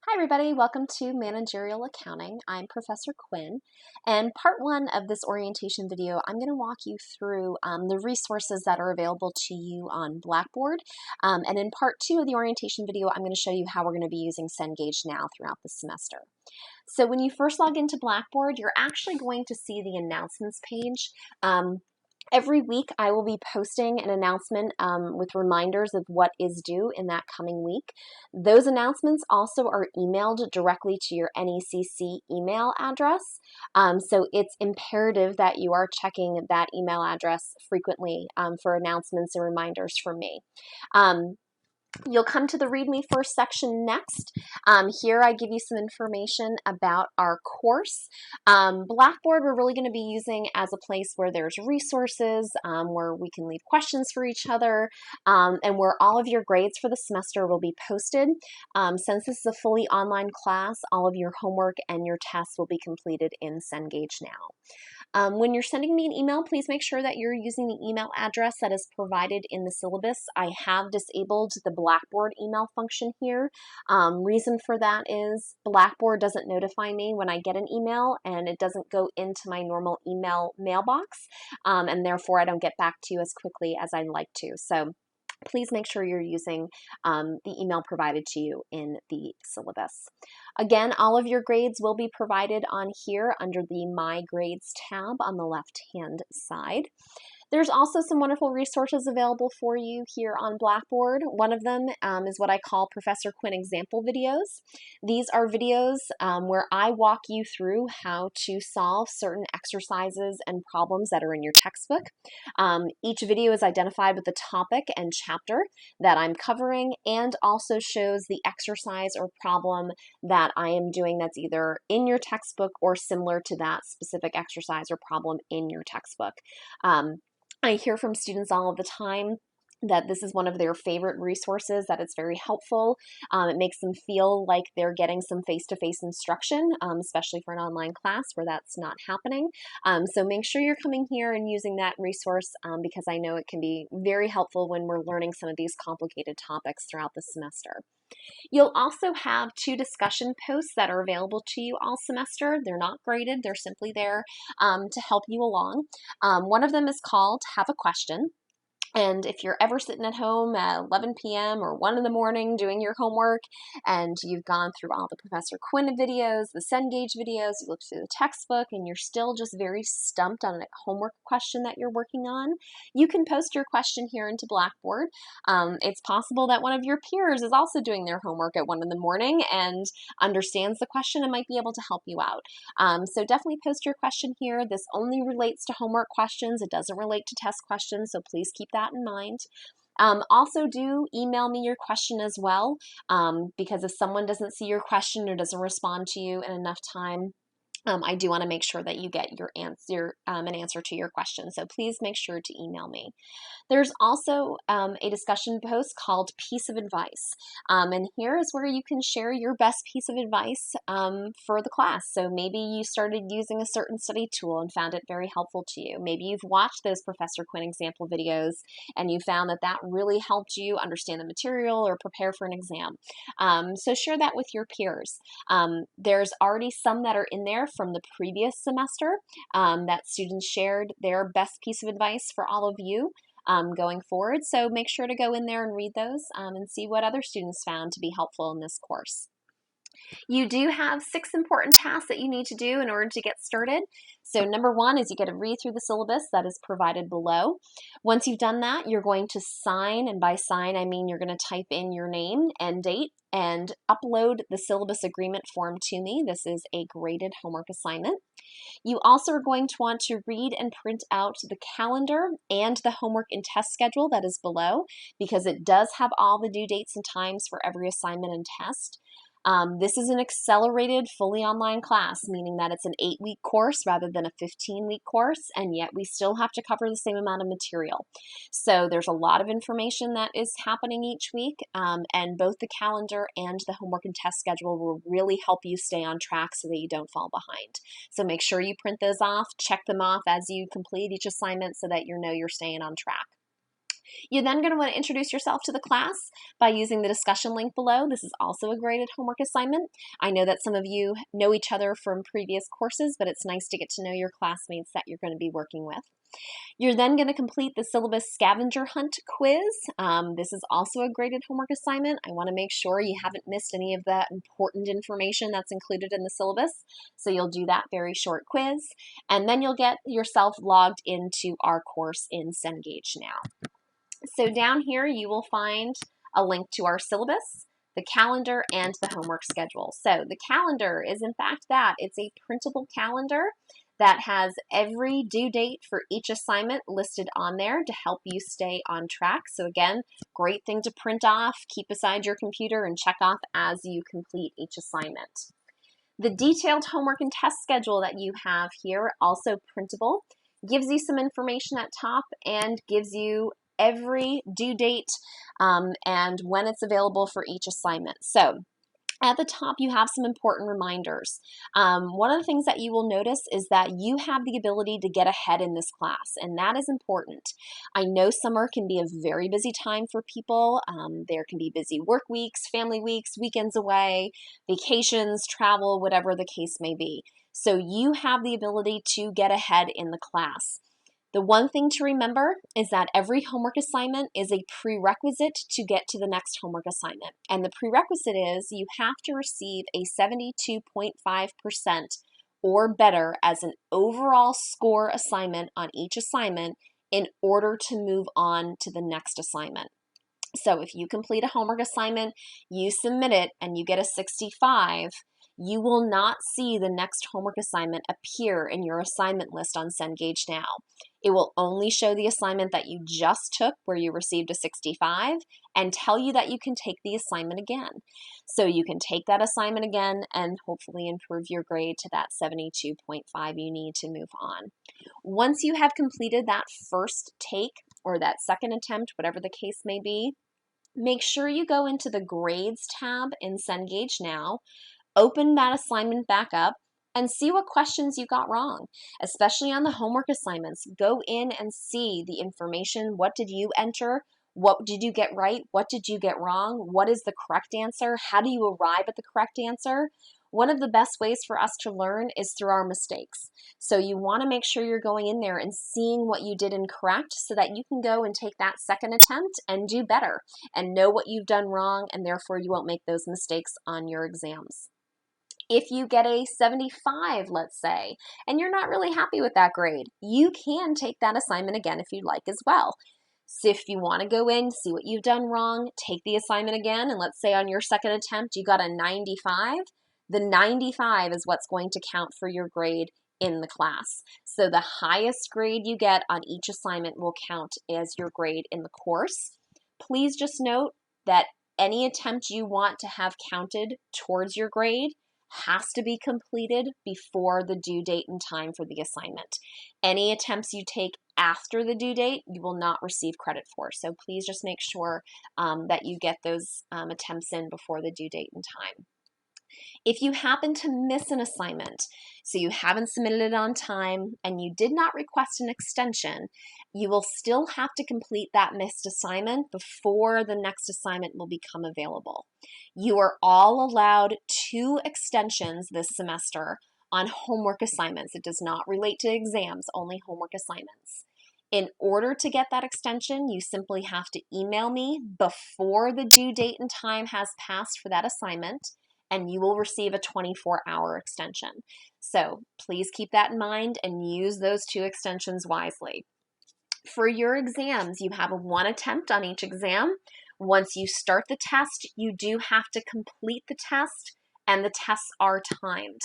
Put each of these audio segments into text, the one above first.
Hi everybody, welcome to Managerial Accounting. I'm Professor Quinn, and part one of this orientation video, I'm going to walk you through the resources that are available to you on Blackboard. And in part two of the orientation video, I'm going to show you how we're going to be using Cengage Now throughout the semester. So when you first log into Blackboard, you're actually going to see the announcements page. Every week, I will be posting an announcement with reminders of what is due in that coming week. Those announcements also are emailed directly to your NECC email address. So it's imperative that you are checking that email address frequently for announcements and reminders from me. You'll come to the Read Me First section next. Here I give you some information about our course. Blackboard we're really going to be using as a place where there's resources, where we can leave questions for each other, and where all of your grades for the semester will be posted. Since this is a fully online class, all of your homework and your tests will be completed in Cengage Now. When you're sending me an email, please make sure that you're using the email address that is provided in the syllabus. I have disabled the Blackboard email function here. Reason for that is Blackboard doesn't notify me when I get an email, and it doesn't go into my normal email mailbox, and therefore I don't get back to you as quickly as I'd like to. So please make sure you're using the email provided to you in the syllabus. Again, all of your grades will be provided on here under the My Grades tab on the left-hand side. There's also some wonderful resources available for you here on Blackboard. One of them is what I call Professor Quinn example videos. These are videos where I walk you through how to solve certain exercises and problems that are in your textbook. Each video is identified with the topic and chapter that I'm covering, and also shows the exercise or problem that I am doing that's either in your textbook or similar to that specific exercise or problem in your textbook. I hear from students all of the time that this is one of their favorite resources, that it's very helpful. It makes them feel like they're getting some face-to-face instruction, especially for an online class where that's not happening. So make sure you're coming here and using that resource because I know it can be very helpful when we're learning some of these complicated topics throughout the semester. You'll also have 2 discussion posts that are available to you all semester. They're not graded, they're simply there to help you along. One of them is called Have a Question. And if you're ever sitting at home at 11 p.m. or 1 in the morning doing your homework, and you've gone through all the Professor Quinn videos, the Cengage videos, you looked through the textbook, and you're still just very stumped on a homework question that you're working on, you can post your question here into Blackboard. It's possible that one of your peers is also doing their homework at 1 in the morning and understands the question and might be able to help you out. So definitely post your question here. This only relates to homework questions. It doesn't relate to test questions, so please keep that in mind. Also do email me your question as well, because if someone doesn't see your question or doesn't respond to you in enough time, I do want to make sure that you get your answer, an answer to your question. So please make sure to email me. There's also a discussion post called Piece of Advice. And here is where you can share your best piece of advice for the class. So maybe you started using a certain study tool and found it very helpful to you. Maybe you've watched those Professor Quinn example videos and you found that that really helped you understand the material or prepare for an exam. So share that with your peers. There's already some that are in there from the previous semester that students shared their best piece of advice for all of you going forward. So make sure to go in there and read those and see what other students found to be helpful in this course. You do have 6 important tasks that you need to do in order to get started. So number 1 is you get to read through the syllabus that is provided below. Once you've done that, you're going to sign, and by sign I mean you're going to type in your name and date and upload the syllabus agreement form to me. This is a graded homework assignment. You also are going to want to read and print out the calendar and the homework and test schedule that is below, because it does have all the due dates and times for every assignment and test. This is an accelerated, fully online class, meaning that it's an 8-week course rather than a 15-week course, and yet we still have to cover the same amount of material. So there's a lot of information that is happening each week, and both the calendar and the homework and test schedule will really help you stay on track so that you don't fall behind. So make sure you print those off, check them off as you complete each assignment so that you know you're staying on track. You're then going to want to introduce yourself to the class by using the discussion link below. This is also a graded homework assignment. I know that some of you know each other from previous courses, but it's nice to get to know your classmates that you're going to be working with. You're then going to complete the syllabus scavenger hunt quiz. This is also a graded homework assignment. I want to make sure you haven't missed any of the important information that's included in the syllabus. So you'll do that very short quiz, and then you'll get yourself logged into our course in Cengage Now. So down here you will find a link to our syllabus, the calendar, and the homework schedule. So the calendar is in fact that. It's a printable calendar that has every due date for each assignment listed on there to help you stay on track. So again, great thing to print off, keep beside your computer, and check off as you complete each assignment. The detailed homework and test schedule that you have here, also printable, gives you some information at top and gives you every due date and when it's available for each assignment. So at the top, you have some important reminders. One of the things that you will notice is that you have the ability to get ahead in this class, and that is important. I know summer can be a very busy time for people. There can be busy work weeks, family weeks, weekends away, vacations, travel, whatever the case may be. So you have the ability to get ahead in the class. The one thing to remember is that every homework assignment is a prerequisite to get to the next homework assignment. And the prerequisite is you have to receive a 72.5% or better as an overall score assignment on each assignment in order to move on to the next assignment. So if you complete a homework assignment, you submit it, and you get a 65, you will not see the next homework assignment appear in your assignment list on Cengage Now. It will only show the assignment that you just took where you received a 65 and tell you that you can take the assignment again. So you can take that assignment again and hopefully improve your grade to that 72.5 you need to move on. Once you have completed that first take or that second attempt, whatever the case may be, make sure you go into the Grades tab in Cengage Now, open that assignment back up, and see what questions you got wrong, especially on the homework assignments. Go in and see the information. What did you enter? What did you get right? What did you get wrong? What is the correct answer? How do you arrive at the correct answer? One of the best ways for us to learn is through our mistakes. So you want to make sure you're going in there and seeing what you did incorrect so that you can go and take that second attempt and do better and know what you've done wrong, and therefore you won't make those mistakes on your exams. If you get a 75, let's say, and you're not really happy with that grade, you can take that assignment again if you'd like as well. So if you want to go in, see what you've done wrong, take the assignment again, and let's say on your second attempt you got a 95, the 95 is what's going to count for your grade in the class. So the highest grade you get on each assignment will count as your grade in the course. Please just note that any attempt you want to have counted towards your grade has to be completed before the due date and time for the assignment. Any attempts you take after the due date, you will not receive credit for. So please just make sure that you get those attempts in before the due date and time. If you happen to miss an assignment, so you haven't submitted it on time and you did not request an extension, you will still have to complete that missed assignment before the next assignment will become available. You are all allowed 2 extensions this semester on homework assignments. It does not relate to exams, only homework assignments. In order to get that extension, you simply have to email me before the due date and time has passed for that assignment, and you will receive a 24-hour extension. So please keep that in mind and use those 2 extensions wisely. For your exams, you have 1 attempt on each exam. Once you start the test, you do have to complete the test, and the tests are timed.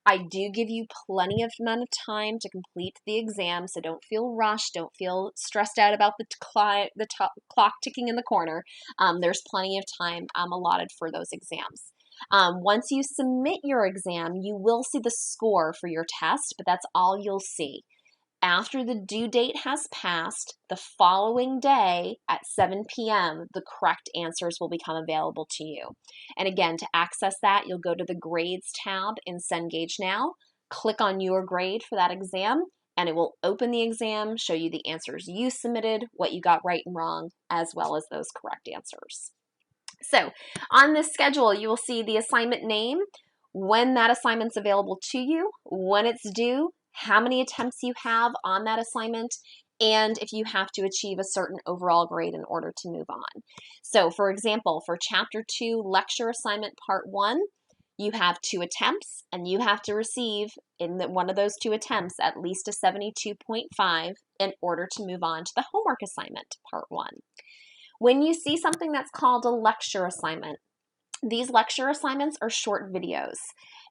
I do give you plenty of amount of time to complete the exam, so don't feel rushed, don't feel stressed out about the clock ticking in the corner. There's plenty of time allotted for those exams. Once you submit your exam, you will see the score for your test, but that's all you'll see. After the due date has passed, the following day at 7 p.m., the correct answers will become available to you. And again, to access that, you'll go to the Grades tab in Cengage Now, click on your grade for that exam, and it will open the exam, show you the answers you submitted, what you got right and wrong, as well as those correct answers. So on this schedule, you will see the assignment name, when that assignment's available to you, when it's due, how many attempts you have on that assignment, and if you have to achieve a certain overall grade in order to move on. So for example, for Chapter 2 Lecture Assignment Part 1, you have 2 attempts, and you have to receive in one of those 2 attempts at least a 72.5 in order to move on to the homework assignment, Part 1. When you see something that's called a lecture assignment, these lecture assignments are short videos,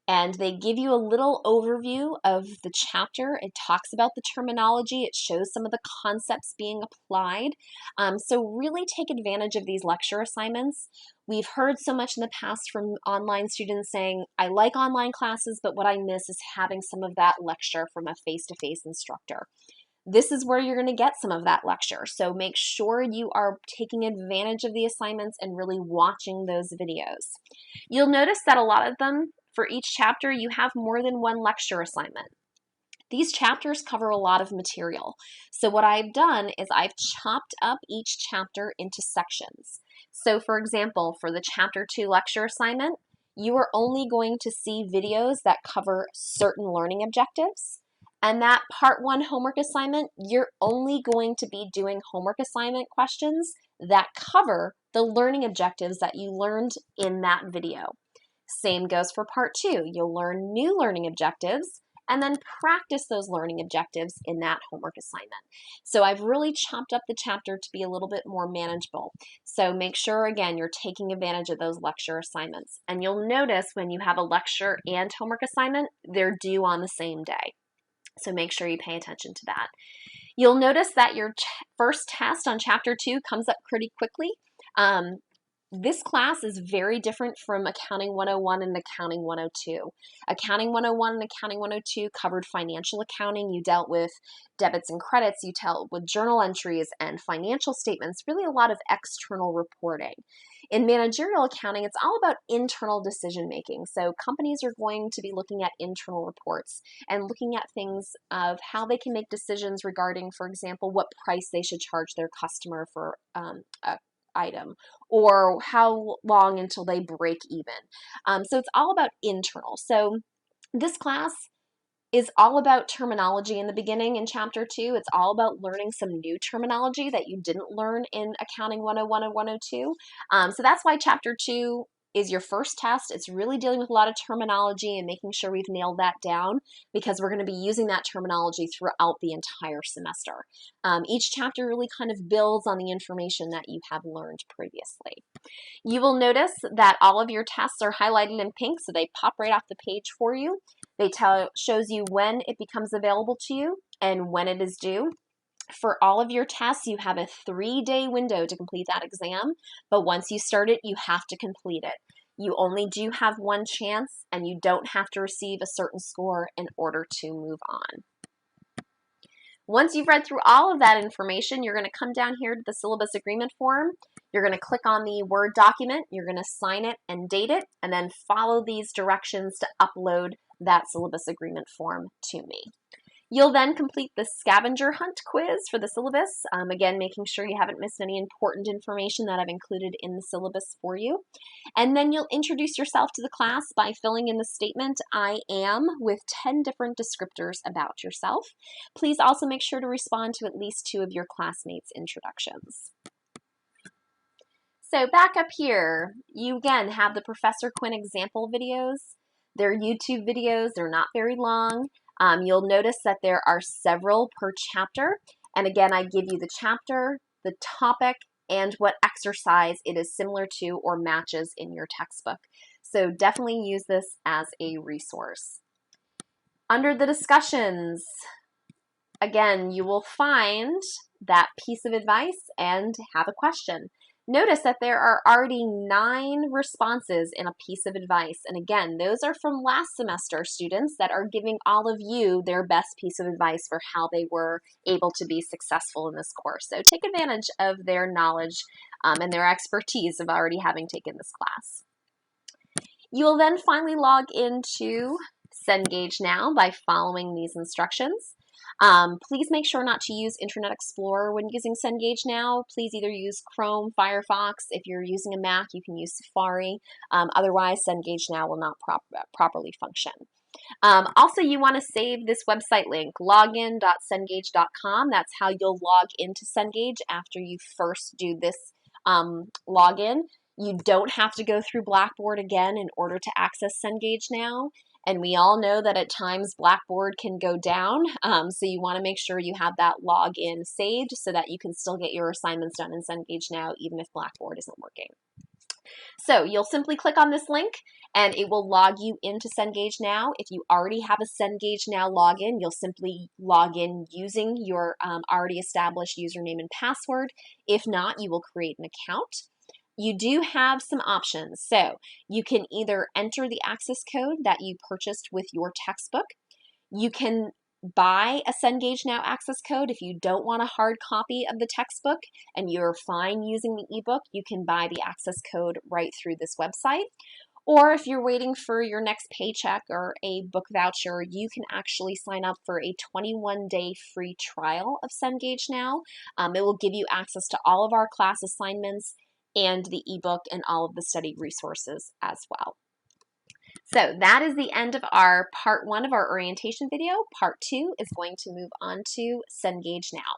and they give you a little overview of the chapter. It talks about the terminology. It shows some of the concepts being applied. So really take advantage of these lecture assignments. We've heard so much in the past from online students saying, I like online classes, but what I miss is having some of that lecture from a face-to-face instructor. This is where you're going to get some of that lecture. So make sure you are taking advantage of the assignments and really watching those videos. You'll notice that a lot of them, for each chapter, you have more than one lecture assignment. These chapters cover a lot of material. So what I've done is I've chopped up each chapter into sections. So for example, for the Chapter 2 lecture assignment, you are only going to see videos that cover certain learning objectives. And that Part 1 homework assignment, you're only going to be doing homework assignment questions that cover the learning objectives that you learned in that video. Same goes for Part 2. You'll learn new learning objectives and then practice those learning objectives in that homework assignment. So I've really chopped up the chapter to be a little bit more manageable. So make sure, again, you're taking advantage of those lecture assignments. And you'll notice when you have a lecture and homework assignment, they're due on the same day. So make sure you pay attention to that. You'll notice that your first test on Chapter 2 comes up pretty quickly. This class is very different from Accounting 101 and Accounting 102. Accounting 101 and Accounting 102 covered financial accounting. You dealt with debits and credits. You dealt with journal entries and financial statements, really a lot of external reporting. In managerial accounting, it's all about internal decision making. So companies are going to be looking at internal reports and looking at things of how they can make decisions regarding, for example, what price they should charge their customer for a item, or how long until they break even. So it's all about internal. So this class is all about terminology in the beginning in Chapter 2. It's all about learning some new terminology that you didn't learn in Accounting 101 and 102. So that's why Chapter 2 is your first test. It's really dealing with a lot of terminology and making sure we've nailed that down, because we're going to be using that terminology throughout the entire semester. Each chapter really kind of builds on the information that you have learned previously. You will notice that all of your tests are highlighted in pink, so they pop right off the page for you. They shows you when it becomes available to you and when it is due. For all of your tests, you have a 3-day window to complete that exam, but once you start it, you have to complete it. You only do have one chance, and you don't have to receive a certain score in order to move on. Once you've read through all of that information, you're going to come down here to the syllabus agreement form. You're going to click on the Word document, you're going to sign it and date it, and then follow these directions to upload that syllabus agreement form to me. You'll then complete the scavenger hunt quiz for the syllabus, again, making sure you haven't missed any important information that I've included in the syllabus for you. And then you'll introduce yourself to the class by filling in the statement, I am, with 10 different descriptors about yourself. Please also make sure to respond to at least 2 of your classmates' introductions. So back up here, you again have the Professor Quinn example videos. They're YouTube videos, they're not very long. You'll notice that there are several per chapter. And again, I give you the chapter, the topic, and what exercise it is similar to or matches in your textbook. So definitely use this as a resource. Under the discussions, again, you will find that piece of advice and have a question. Notice that there are already 9 responses in a piece of advice. And again, those are from last semester students that are giving all of you their best piece of advice for how they were able to be successful in this course. So take advantage of their knowledge and their expertise of already having taken this class. You will then finally log into Cengage Now by following these instructions. Please make sure not to use Internet Explorer when using Cengage Now. Please either use Chrome, Firefox. If you're using a Mac, you can use Safari. Otherwise, Cengage Now will not properly function. Also, you want to save this website link, login.cengage.com. That's how you'll log into Cengage after you first do this login. You don't have to go through Blackboard again in order to access Cengage Now. And we all know that at times Blackboard can go down. So you want to make sure you have that login saved so that you can still get your assignments done in Cengage Now even if Blackboard isn't working. So you'll simply click on this link and it will log you into Cengage Now. If you already have a Cengage Now login, you'll simply log in using your already established username and password. If not, you will create an account. You do have some options. So you can either enter the access code that you purchased with your textbook. You can buy a Cengage Now access code. If you don't want a hard copy of the textbook and you're fine using the ebook, you can buy the access code right through this website. Or if you're waiting for your next paycheck or a book voucher, you can actually sign up for a 21-day free trial of Cengage Now. It will give you access to all of our class assignments and the ebook and all of the study resources as well. So that is the end of our part 1 of our orientation video. Part 2 is going to move on to Cengage Now.